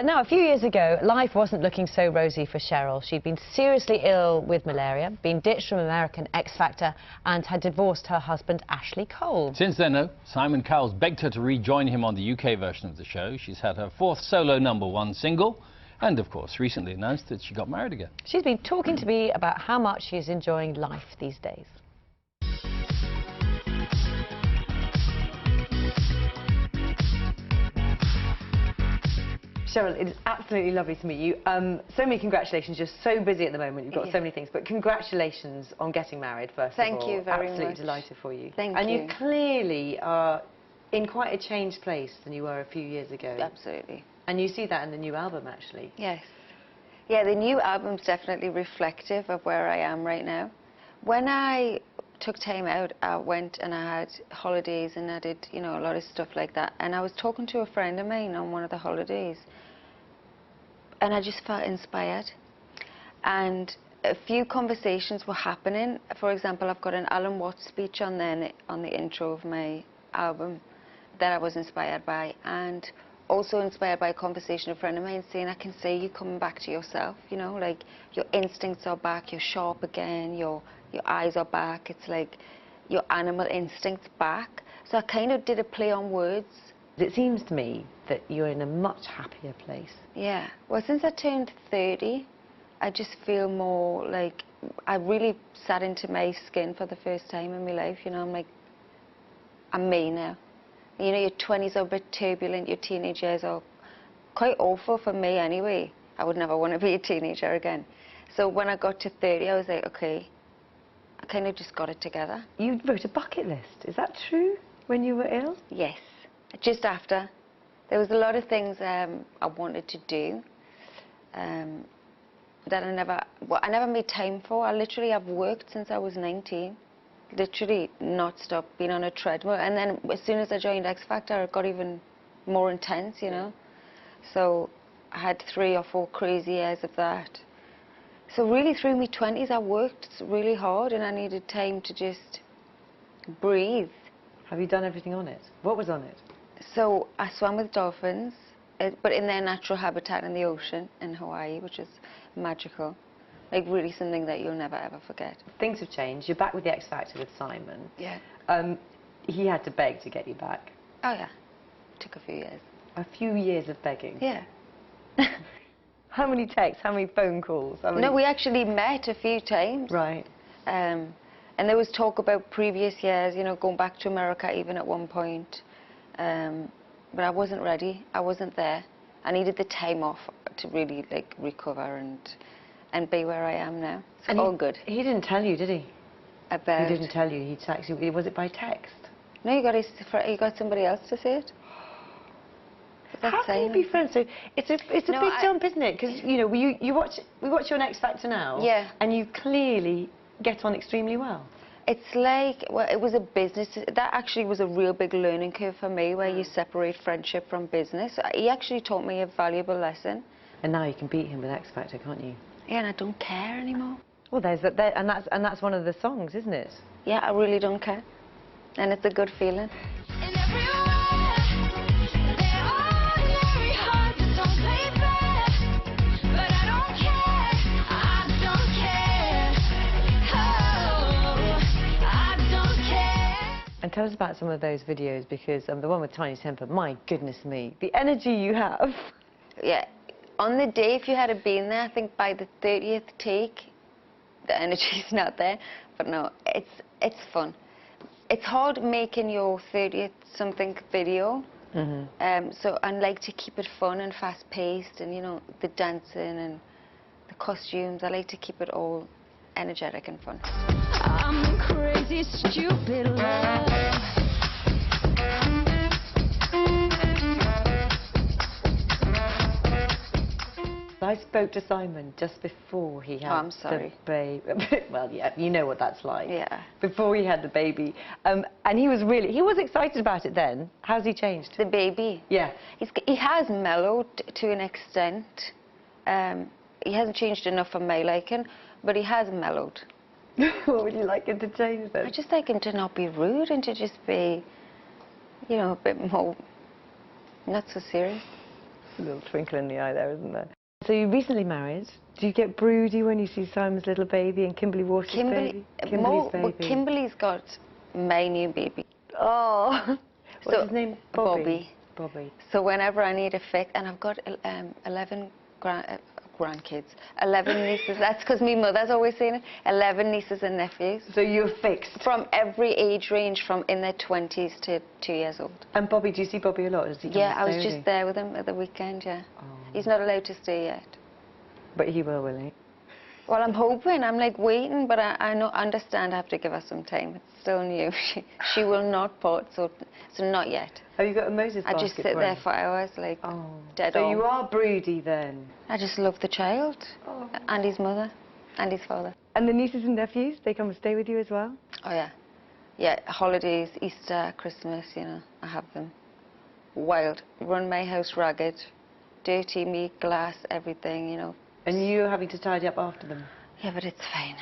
Now, a few years ago, life wasn't looking so rosy for Cheryl. She'd been seriously ill with malaria, been ditched from American X Factor, and had divorced her husband, Ashley Cole. Since then, though, Simon Cowell's begged her to rejoin him on the UK version of the show. She's had her 4th solo #1 single, and, of course, recently announced that she got married again. She's been talking to me about how much she's enjoying life these days. Cheryl, it is absolutely lovely to meet you. So many congratulations. You're so busy at the moment. You've got so many things. But congratulations on getting married, first of all. Thank you very much. Absolutely delighted for you. Thank you. And you clearly are in quite a changed place than you were a few years ago. Absolutely. And you see that in the new album, actually. Yes. Yeah, the new album's definitely reflective of where I am right now. When I took time out, I went and I had holidays and I did, you know, a lot of stuff like that. And I was talking to a friend of mine on one of the holidays. And I just felt inspired. And a few conversations were happening. For example, I've got an Alan Watts speech on there on the intro of my album that I was inspired by. And also inspired by a conversation of a friend of mine saying, I can see you coming back to yourself, you know, like your instincts are back, you're sharp again, your eyes are back. It's like your animal instincts back. So I kind of did a play on words. It seems to me that you're in a much happier place. Yeah. Well, since I turned 30, I just feel more like I really sat into my skin for the first time in my life. You know, I'm like, I'm me now. You know, your 20s are a bit turbulent, your teenage years are quite awful for me anyway. I would never want to be a teenager again. So when I got to 30, I was like, okay, I kind of just got it together. You wrote a bucket list. Is that true, when you were ill? Yes. Just after. There was a lot of things I wanted to do that I never made time for. I literally have worked since I was 19. Literally not stopped, been on a treadmill. And then as soon as I joined X Factor, it got even more intense, you know. So I had 3 or 4 crazy years of that. So really through my 20s, I worked really hard and I needed time to just breathe. Have you done everything on it? What was on it? So I swam with dolphins, but in their natural habitat in the ocean in Hawaii, which is magical. Like really something that you'll never ever forget. Things have changed. You're back with the X Factor with Simon. Yeah. He had to beg to get you back. Oh yeah. Took a few years. A few years of begging? Yeah. How many texts? How many phone calls? No, we actually met a few times. Right. And there was talk about previous years, you know, going back to America even at one point. But I wasn't ready. I wasn't there. I needed the time off to really like recover and be where I am now. It's all good. He didn't tell you, did he? About... He didn't tell you. He texted you. Was it by text? No, you got somebody else to say it. How can you be friends? So it's a big jump, isn't it? Because you know we watch you on X Factor now. Yeah. And you clearly get on extremely well. It's like, well, it was a business. That actually was a real big learning curve for me, where you separate friendship from business. He actually taught me a valuable lesson. And now you can beat him with X Factor, can't you? Yeah, and I don't care anymore. Well, and that's one of the songs, isn't it? Yeah, I really don't care, and it's a good feeling. And tell us about some of those videos, because the one with Tiny Temper, my goodness me, the energy you have. Yeah, on the day, if you had been there, I think by the 30th take, the energy's not there. But no, it's fun. It's hard making your 30th something video. So I like to keep it fun and fast-paced, and you know, the dancing and the costumes. I like to keep it all energetic and fun. I'm crazy, stupid love. I spoke to Simon just before he had the baby. Well, yeah, you know what that's like. Yeah. Before he had the baby. And he was excited about it then. How's he changed? The baby? Yeah. He has mellowed to an extent. He hasn't changed enough for my liking, but he has mellowed. What would you like him to change then? I just like him to not be rude and to just be, you know, a bit more, not so serious. A little twinkle in the eye there, isn't there? So you recently married. Do you get broody when you see Simon's little baby and Kimberly Walsh's baby? Kimberly's baby. Well, Kimberly's got my new baby. Oh. What's So, his name? Bobby. Bobby. So whenever I need a fix, and I've got 11 grandkids, 11 nieces. That's because my mother's always saying it. 11 nieces and nephews. So you're fixed. From every age range, from in their 20s to 2 years old. And Bobby, do you see Bobby a lot? Does he come Yeah, and I was stay with just there with him at the weekend, yeah. Oh. He's not allowed to stay yet. But he will he? Well, I'm hoping. I'm like waiting, but I know, understand I have to give her some time. It's still new. She will not part, so not yet. Have you got a Moses I basket just sit for there him? for hours, like dead So on. you are broody then? I just love the child, and his mother, and his father. And the nieces and nephews, they come and stay with you as well? Oh yeah, yeah. Holidays, Easter, Christmas, you know, I have them. Wild, run my house ragged, dirty me, glass, everything, you know. And you're having to tidy up after them? Yeah, but it's fine.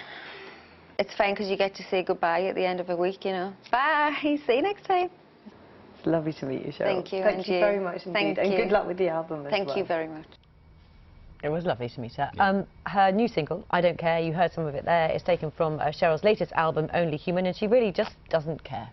It's fine because you get to say goodbye at the end of a week, you know. Bye. See you next time. It's lovely to meet you, Cheryl. Thank you, Thank you very much indeed. Thank and you. good luck with the album as well. Thank you very much. It was lovely to meet her. Yeah. Her new single, I Don't Care, you heard some of it there, is taken from Cheryl's latest album, Only Human, and she really just doesn't care.